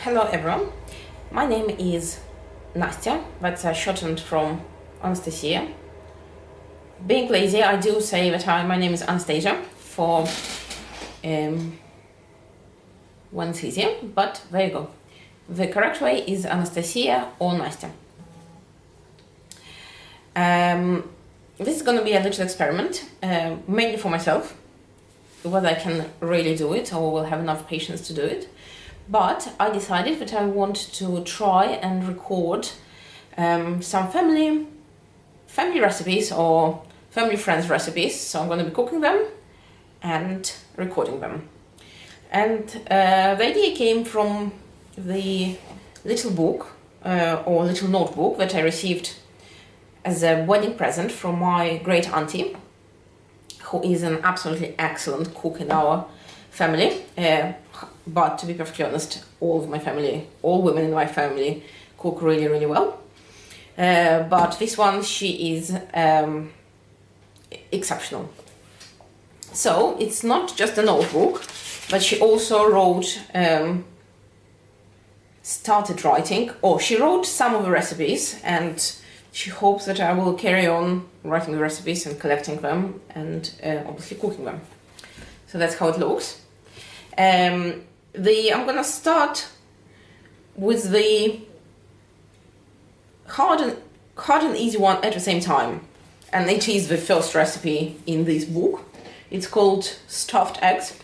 Hello everyone, my name is Nastya, that's shortened from Anastasia. Being lazy, I do say that my name is Anastasia for when it's easier, but there you go. The correct way is Anastasia or Nastya. This is going to be a little experiment, mainly for myself, whether I can really do it or will have enough patience to do it. But I decided that I want to try and record some family recipes or family friends recipes. So I'm going to be cooking them and recording them. And the idea came from the little book or little notebook that I received as a wedding present from my great auntie, who is an absolutely excellent cook in our family. But to be perfectly honest, all women in my family cook really, really well. But this one, she is exceptional. So it's not just a notebook, but she also started writing, or she wrote some of the recipes, and she hopes that I will carry on writing the recipes and collecting them and obviously cooking them. So that's how it looks. I'm gonna start with the hard and easy one at the same time, and it is the first recipe in this book. It's called stuffed eggs.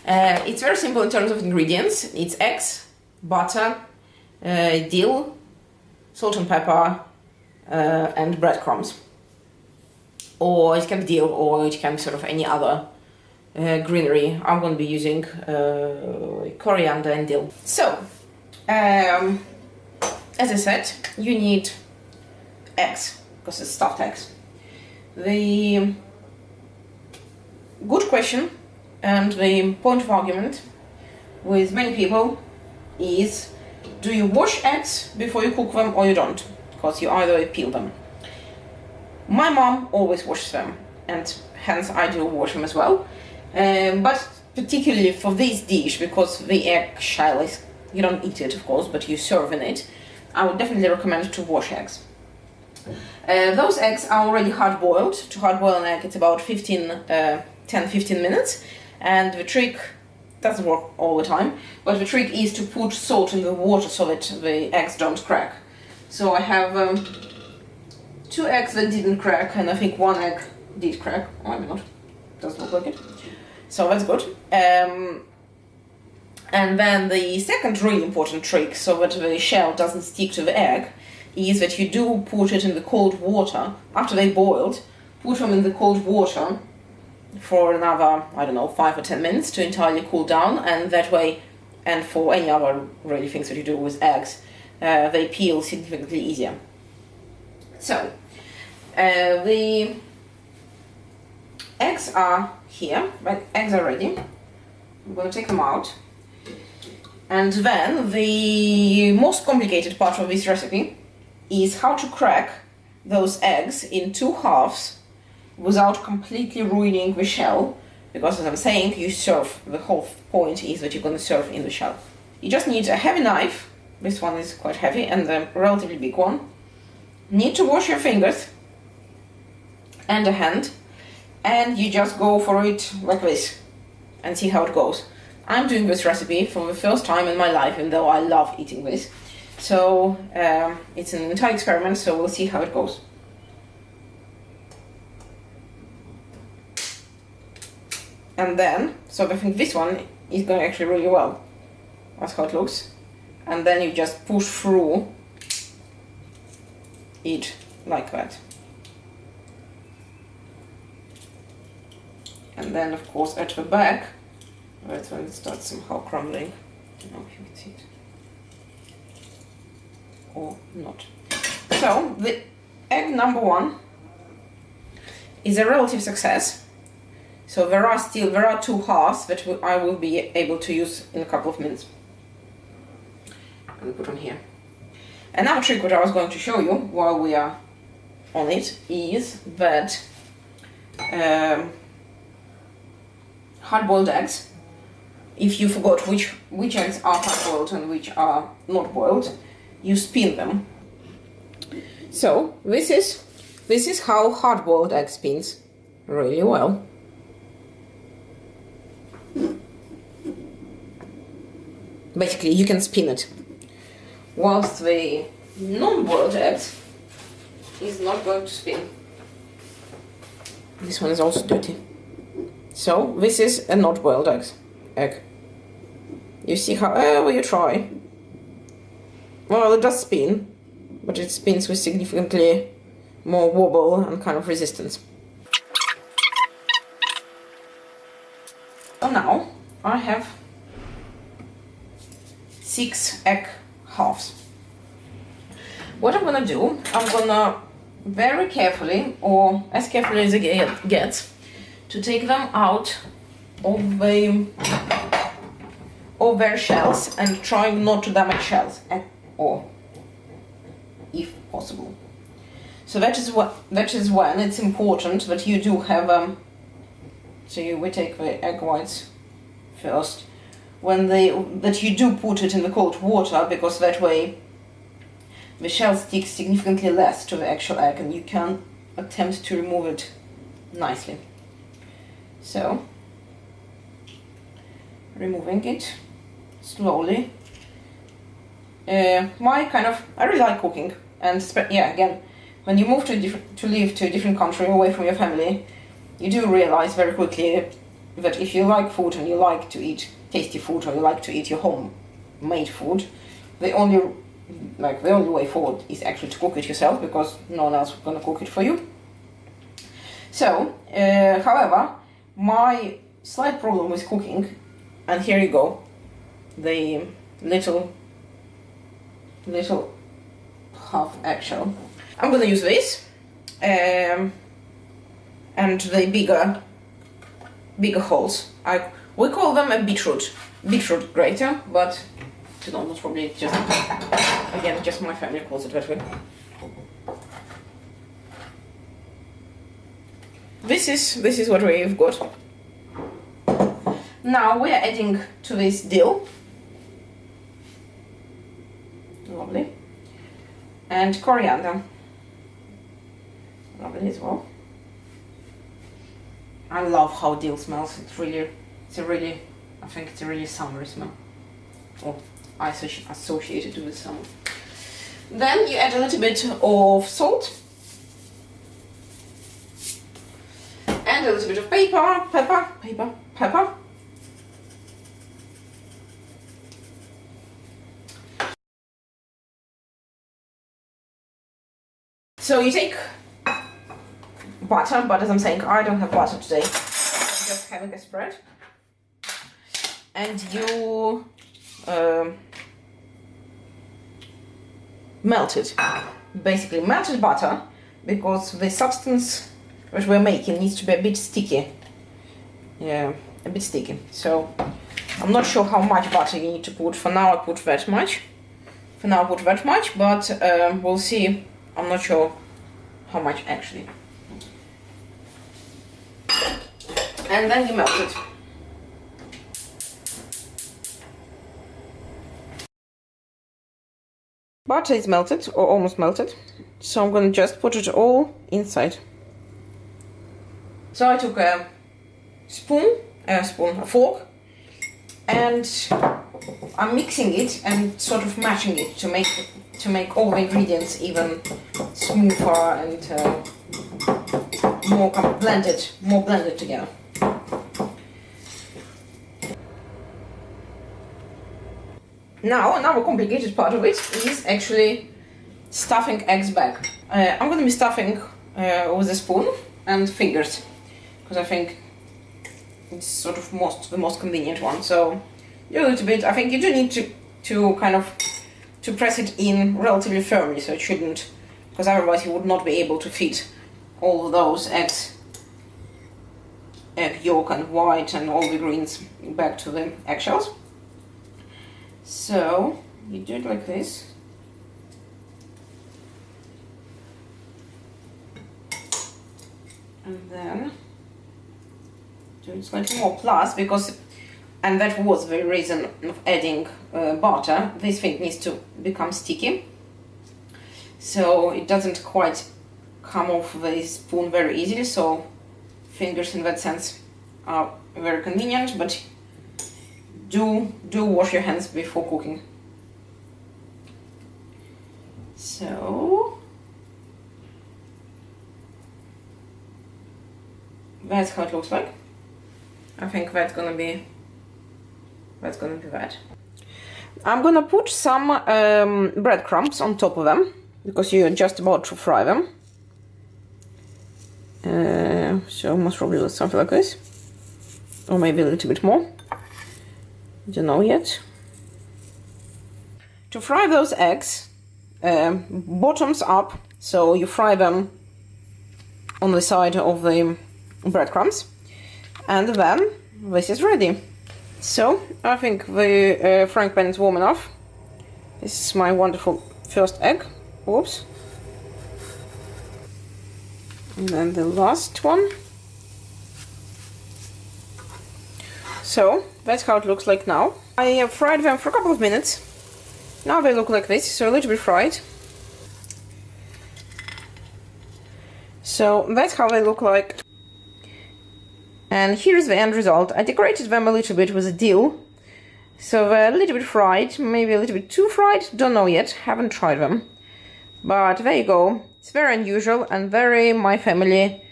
It's very simple in terms of ingredients. It's eggs, butter, dill, salt and pepper, and breadcrumbs. Or it can be dill, or it can be sort of any other greenery. I'm going to be using coriander and dill. So, as I said, you need eggs, because it's stuffed eggs. The good question and the point of argument with many people is, do you wash eggs before you cook them or you don't? Because you either peel them. My mom always washes them, and hence I do wash them as well. But particularly for this dish, because the egg shell is, you don't eat it of course, but you serve in it, I would definitely recommend to wash eggs. Those eggs are already hard boiled. To hard boil an egg, it's about 10-15 minutes, and the trick doesn't work all the time, but the trick is to put salt in the water so that the eggs don't crack. So I have 2 eggs that didn't crack, and I think 1 egg did crack, or maybe not, doesn't look like it. So that's good. And then the second really important trick, so that the shell doesn't stick to the egg, is that you do put it in the cold water. After they boiled, put them in the cold water for another, I don't know, 5 or 10 minutes to entirely cool down, and that way, and for any other really things that you do with eggs, they peel significantly easier. So, the eggs are here, right? Eggs are ready. I'm going to take them out. And then the most complicated part of this recipe is how to crack those eggs in 2 halves without completely ruining the shell, because as I'm saying, you serve, the whole point is that you're going to serve in the shell. You just need a heavy knife. This one is quite heavy, and a relatively big one. Need to wash your fingers and a hand, and you just go for it like this and see how it goes. I'm doing this recipe for the first time in my life, even though I love eating this. So it's an entire experiment, so we'll see how it goes. And then, so I think this one is going actually really well. That's how it looks. And then you just push through it like that. And then, of course, at the back, that's when it starts somehow crumbling. I don't know if you can see it. Or not. So, the egg number 1 is a relative success. So there are 2 halves that I will be able to use in a couple of minutes. I'm going to put on here. Another trick that I was going to show you while we are on it is that hard-boiled eggs if you forgot which eggs are hard-boiled and which are not boiled, you spin them. So this is how hard-boiled egg spins really well. Basically, you can spin it, whilst the non-boiled eggs is not going to spin. This one is also dirty. So this is a not boiled egg. You see, however you try, well, it does spin, but it spins with significantly more wobble and kind of resistance. So now I have 6 egg halves. What I'm gonna do, I'm gonna very carefully, or as carefully as it gets, to take them out of their shells and try not to damage shells at all, if possible. So that is when it's important that you do have we take the egg whites first, that you do put it in the cold water, because that way the shell sticks significantly less to the actual egg and you can attempt to remove it nicely. So, removing it slowly. I really like cooking, and again, when you move to live to a different country away from your family, you do realize very quickly that if you like food and you like to eat tasty food, or you like to eat your homemade food, the only way forward is actually to cook it yourself, because no one else is going to cook it for you. So, however, my slight problem with cooking, and here you go, the little half eggshell. I'm going to use this, and the bigger holes. We call them a beetroot grater, but to be honest, probably just my family calls it that way. This is what we've got. Now we are adding to this dill, lovely, and coriander, lovely as well. I love how dill smells. I think it's a really summery smell. Or I associate it with summer. Then you add a little bit of salt and a little bit of pepper. So you take butter, but as I'm saying, I don't have butter today. I'm just having a spread. And you melt it. Basically melted butter, because the substance that we're making needs to be a bit sticky. Yeah, a bit sticky. So I'm not sure how much butter you need to put. For now I put that much. But we'll see. I'm not sure how much actually. And then you melt it. Butter is melted, or almost melted, so I'm going to just put it all inside. So I took a fork, and I'm mixing it and sort of mashing it to make all the ingredients even smoother and more blended together. Now, another complicated part of it is actually stuffing eggs back. I'm going to be stuffing with a spoon and fingers, because I think it's sort of the most convenient one. So do a little bit. I think you do need to press it in relatively firmly, so it shouldn't, because otherwise you would not be able to fit all of those egg yolk and white and all the greens back to the eggshells. So you do it like this. And then do it slightly more plus, because and that was the reason of adding butter. This thing needs to become sticky, so it doesn't quite come off the spoon very easily, so fingers in that sense are very convenient, but do wash your hands before cooking. So that's how it looks like. I think that's gonna be that. I'm gonna put some breadcrumbs on top of them, because you're just about to fry them. So most probably something like this, or maybe a little bit more. Don't know yet. To fry those eggs, bottoms up, so you fry them on the side of the breadcrumbs, and then this is ready. So I think the frying pan is warm enough. This is my wonderful first egg. Whoops. And then the last one. So that's how it looks like now. I fried them for a couple of minutes. Now they look like this, so a little bit fried. So that's how they look like. And here's the end result. I decorated them a little bit with a dill. So they're a little bit fried, maybe a little bit too fried, don't know yet, haven't tried them. But there you go. It's very unusual and very my family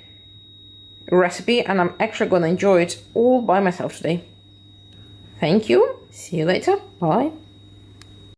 recipe, and I'm actually gonna enjoy it all by myself today. Thank you. See you later. Bye.